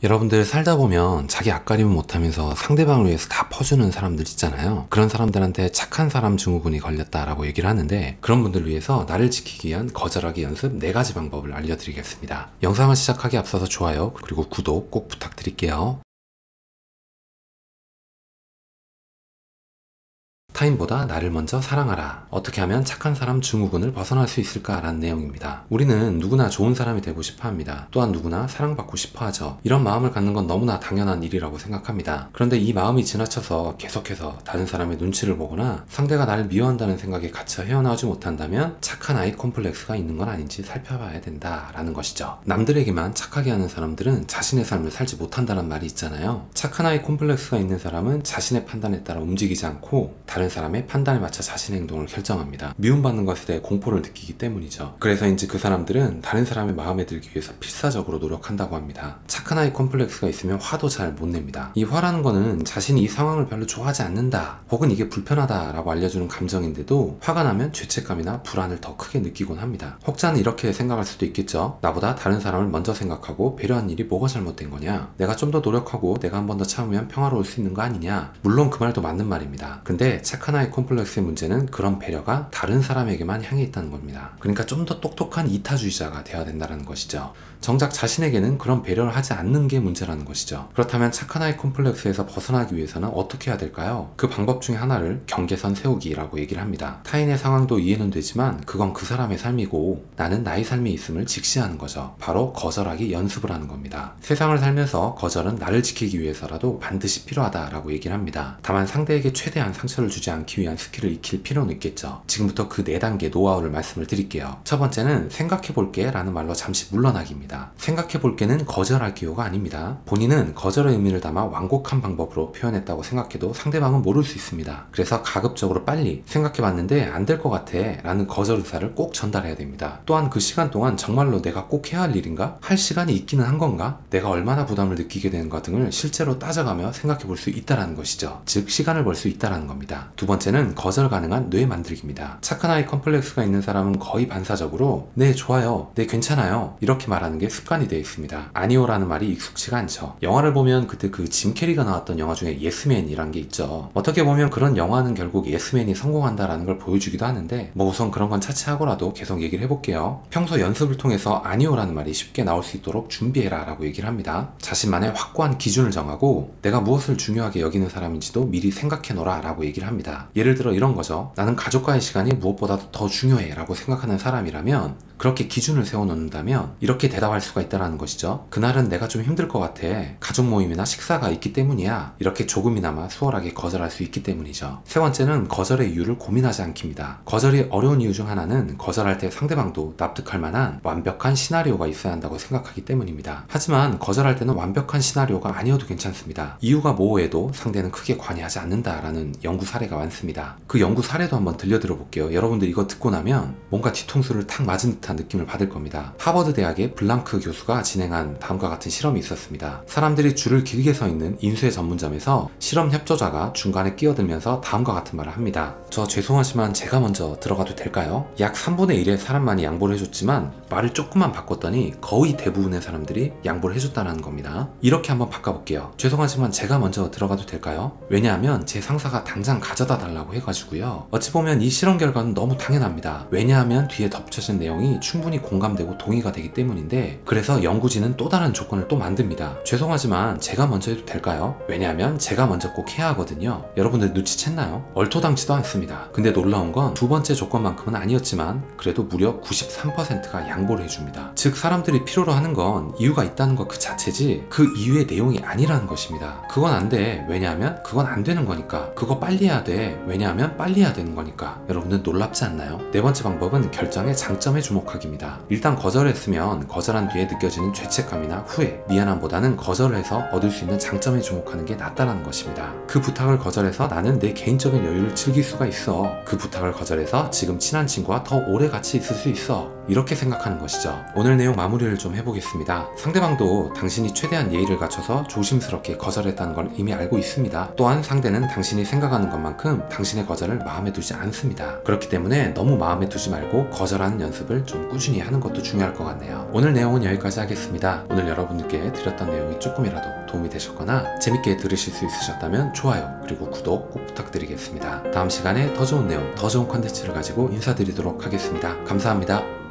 여러분들 살다 보면 자기 앞가림을 못하면서 상대방을 위해서 다 퍼주는 사람들 있잖아요. 그런 사람들한테 착한 사람 증후군이 걸렸다라고 얘기를 하는데, 그런 분들을 위해서 나를 지키기 위한 거절하기 연습 4가지 방법을 알려드리겠습니다. 영상을 시작하기 앞서서 좋아요 그리고 구독 꼭 부탁드릴게요. 타인보다 나를 먼저 사랑하라. 어떻게 하면 착한 사람 증후군을 벗어날 수 있을까라는 내용입니다. 우리는 누구나 좋은 사람이 되고 싶어 합니다. 또한 누구나 사랑받고 싶어 하죠. 이런 마음을 갖는 건 너무나 당연한 일이라고 생각합니다. 그런데 이 마음이 지나쳐서 계속해서 다른 사람의 눈치를 보거나 상대가 나를 미워한다는 생각에 갇혀 헤어나오지 못한다면 착한 아이 콤플렉스가 있는 건 아닌지 살펴봐야 된다라는 것이죠. 남들에게만 착하게 하는 사람들은 자신의 삶을 살지 못한다는 말이 있잖아요. 착한 아이 콤플렉스가 있는 사람은 자신의 판단에 따라 움직이지 않고 다른 사람의 판단에 맞춰 자신의 행동을 결정합니다. 미움받는 것에 대해 공포를 느끼기 때문이죠. 그래서인지 그 사람들은 다른 사람의 마음에 들기 위해서 필사적으로 노력한다고 합니다. 착한 아이 콤플렉스가 있으면 화도 잘 못 냅니다. 이 화라는 거는 자신이 이 상황을 별로 좋아하지 않는다, 혹은 이게 불편하다 라고 알려주는 감정인데도 화가 나면 죄책감이나 불안을 더 크게 느끼곤 합니다. 혹자는 이렇게 생각할 수도 있겠죠. 나보다 다른 사람을 먼저 생각하고 배려한 일이 뭐가 잘못된 거냐, 내가 좀 더 노력하고 내가 한 번 더 참으면 평화로울 수 있는 거 아니냐. 물론 그 말도 맞는 말입니다. 근데 착한 아이 콤플렉스의 문제는 그런 배려가 다른 사람에게만 향해 있다는 겁니다. 그러니까 좀 더 똑똑한 이타주의자가 되어야 된다는 것이죠. 정작 자신에게는 그런 배려를 하지 않는 게 문제라는 것이죠. 그렇다면 착한 아이 콤플렉스에서 벗어나기 위해서는 어떻게 해야 될까요? 그 방법 중에 하나를 경계선 세우기라고 얘기를 합니다. 타인의 상황도 이해는 되지만 그건 그 사람의 삶이고 나는 나의 삶이 있음을 직시하는 거죠. 바로 거절하기 연습을 하는 겁니다. 세상을 살면서 거절은 나를 지키기 위해서라도 반드시 필요하다라고 얘기를 합니다. 다만 상대에게 최대한 상처를 주지 않기 위한 스킬을 익힐 필요는 있겠죠. 지금부터 그 4단계 노하우를 말씀을 드릴게요. 첫 번째는 생각해볼게 라는 말로 잠시 물러나기입니다. 생각해볼게는 거절할 기호가 아닙니다. 본인은 거절의 의미를 담아 완곡한 방법으로 표현했다고 생각해도 상대방은 모를 수 있습니다. 그래서 가급적으로 빨리 생각해봤는데 안 될 것 같아 라는 거절 의사를 꼭 전달해야 됩니다. 또한 그 시간 동안 정말로 내가 꼭 해야 할 일인가? 할 시간이 있기는 한 건가? 내가 얼마나 부담을 느끼게 되는가 등을 실제로 따져가며 생각해볼 수 있다는 것이죠. 즉 시간을 벌 수 있다는 겁니다. 두 번째는 거절 가능한 뇌 만들기입니다. 착한 아이 컴플렉스가 있는 사람은 거의 반사적으로 네 좋아요, 네 괜찮아요 이렇게 말하는 게 습관이 되어 있습니다. 아니오라는 말이 익숙치가 않죠. 영화를 보면 그때 그 짐 캐리가 나왔던 영화 중에 예스맨이란 게 있죠. 어떻게 보면 그런 영화는 결국 예스맨이 성공한다라는 걸 보여주기도 하는데, 뭐 우선 그런 건 차치하고라도 계속 얘기를 해볼게요. 평소 연습을 통해서 아니오라는 말이 쉽게 나올 수 있도록 준비해라 라고 얘기를 합니다. 자신만의 확고한 기준을 정하고 내가 무엇을 중요하게 여기는 사람인지도 미리 생각해놓으라 라고 얘기를 합니다. 예를 들어 이런 거죠. 나는 가족과의 시간이 무엇보다도 더 중요해 라고 생각하는 사람이라면 그렇게 기준을 세워놓는다면 이렇게 대답할 수가 있다는 것이죠. 그날은 내가 좀 힘들 것 같아. 가족 모임이나 식사가 있기 때문이야. 이렇게 조금이나마 수월하게 거절할 수 있기 때문이죠. 세 번째는 거절의 이유를 고민하지 않기입니다. 거절이 어려운 이유 중 하나는 거절할 때 상대방도 납득할 만한 완벽한 시나리오가 있어야 한다고 생각하기 때문입니다. 하지만 거절할 때는 완벽한 시나리오가 아니어도 괜찮습니다. 이유가 모호해도 상대는 크게 관여하지 않는다라는 연구 사례가 많습니다. 그 연구 사례도 한번 들려드려 볼게요. 여러분들 이거 듣고 나면 뭔가 뒤통수를 탁 맞은 듯한 느낌을 받을 겁니다. 하버드 대학의 블랑크 교수가 진행한 다음과 같은 실험이 있었습니다. 사람들이 줄을 길게 서 있는 인쇄 전문점에서 실험 협조자가 중간에 끼어들면서 다음과 같은 말을 합니다. 저 죄송하지만 제가 먼저 들어가도 될까요? 약 3분의 1의 사람만이 양보를 해줬지만 말을 조금만 바꿨더니 거의 대부분의 사람들이 양보를 해줬다는 겁니다. 이렇게 한번 바꿔볼게요. 죄송하지만 제가 먼저 들어가도 될까요? 왜냐하면 제 상사가 당장 가져다 달라고 해가지고요. 어찌 보면 이 실험 결과는 너무 당연합니다. 왜냐하면 뒤에 덧붙여진 내용이 충분히 공감되고 동의가 되기 때문인데, 그래서 연구진은 또 다른 조건을 또 만듭니다. 죄송하지만 제가 먼저 해도 될까요? 왜냐하면 제가 먼저 꼭 해야 하거든요. 여러분들 눈치챘나요? 얼토당치도 않습니다. 근데 놀라운 건 두 번째 조건만큼은 아니었지만 그래도 무려 93%가 양보를 해줍니다. 즉 사람들이 필요로 하는 건 이유가 있다는 것 그 자체지 그 이유의 내용이 아니라는 것입니다. 그건 안 돼. 왜냐하면 그건 안 되는 거니까. 그거 빨리 해야 돼. 왜냐하면 빨리 해야 되는 거니까. 여러분들 놀랍지 않나요? 네 번째 방법은 결정의 장점에 주목하기입니다. 일단 거절했으면 거절한 뒤에 느껴지는 죄책감이나 후회, 미안함보다는 거절을 해서 얻을 수 있는 장점에 주목하는 게 낫다는 것입니다. 그 부탁을 거절해서 나는 내 개인적인 여유를 즐길 수가 있어. 그 부탁을 거절해서 지금 친한 친구와 더 오래 같이 있을 수 있어. 이렇게 생각하는 것이죠. 오늘 내용 마무리를 좀 해보겠습니다. 상대방도 당신이 최대한 예의를 갖춰서 조심스럽게 거절했다는 걸 이미 알고 있습니다. 또한 상대는 당신이 생각하는 것만큼 만큼 당신의 거절을 마음에 두지 않습니다. 그렇기 때문에 너무 마음에 두지 말고 거절하는 연습을 좀 꾸준히 하는 것도 중요할 것 같네요. 오늘 내용은 여기까지 하겠습니다. 오늘 여러분들께 드렸던 내용이 조금이라도 도움이 되셨거나 재밌게 들으실 수 있으셨다면 좋아요 그리고 구독 꼭 부탁드리겠습니다. 다음 시간에 더 좋은 내용, 더 좋은 컨텐츠를 가지고 인사드리도록 하겠습니다. 감사합니다.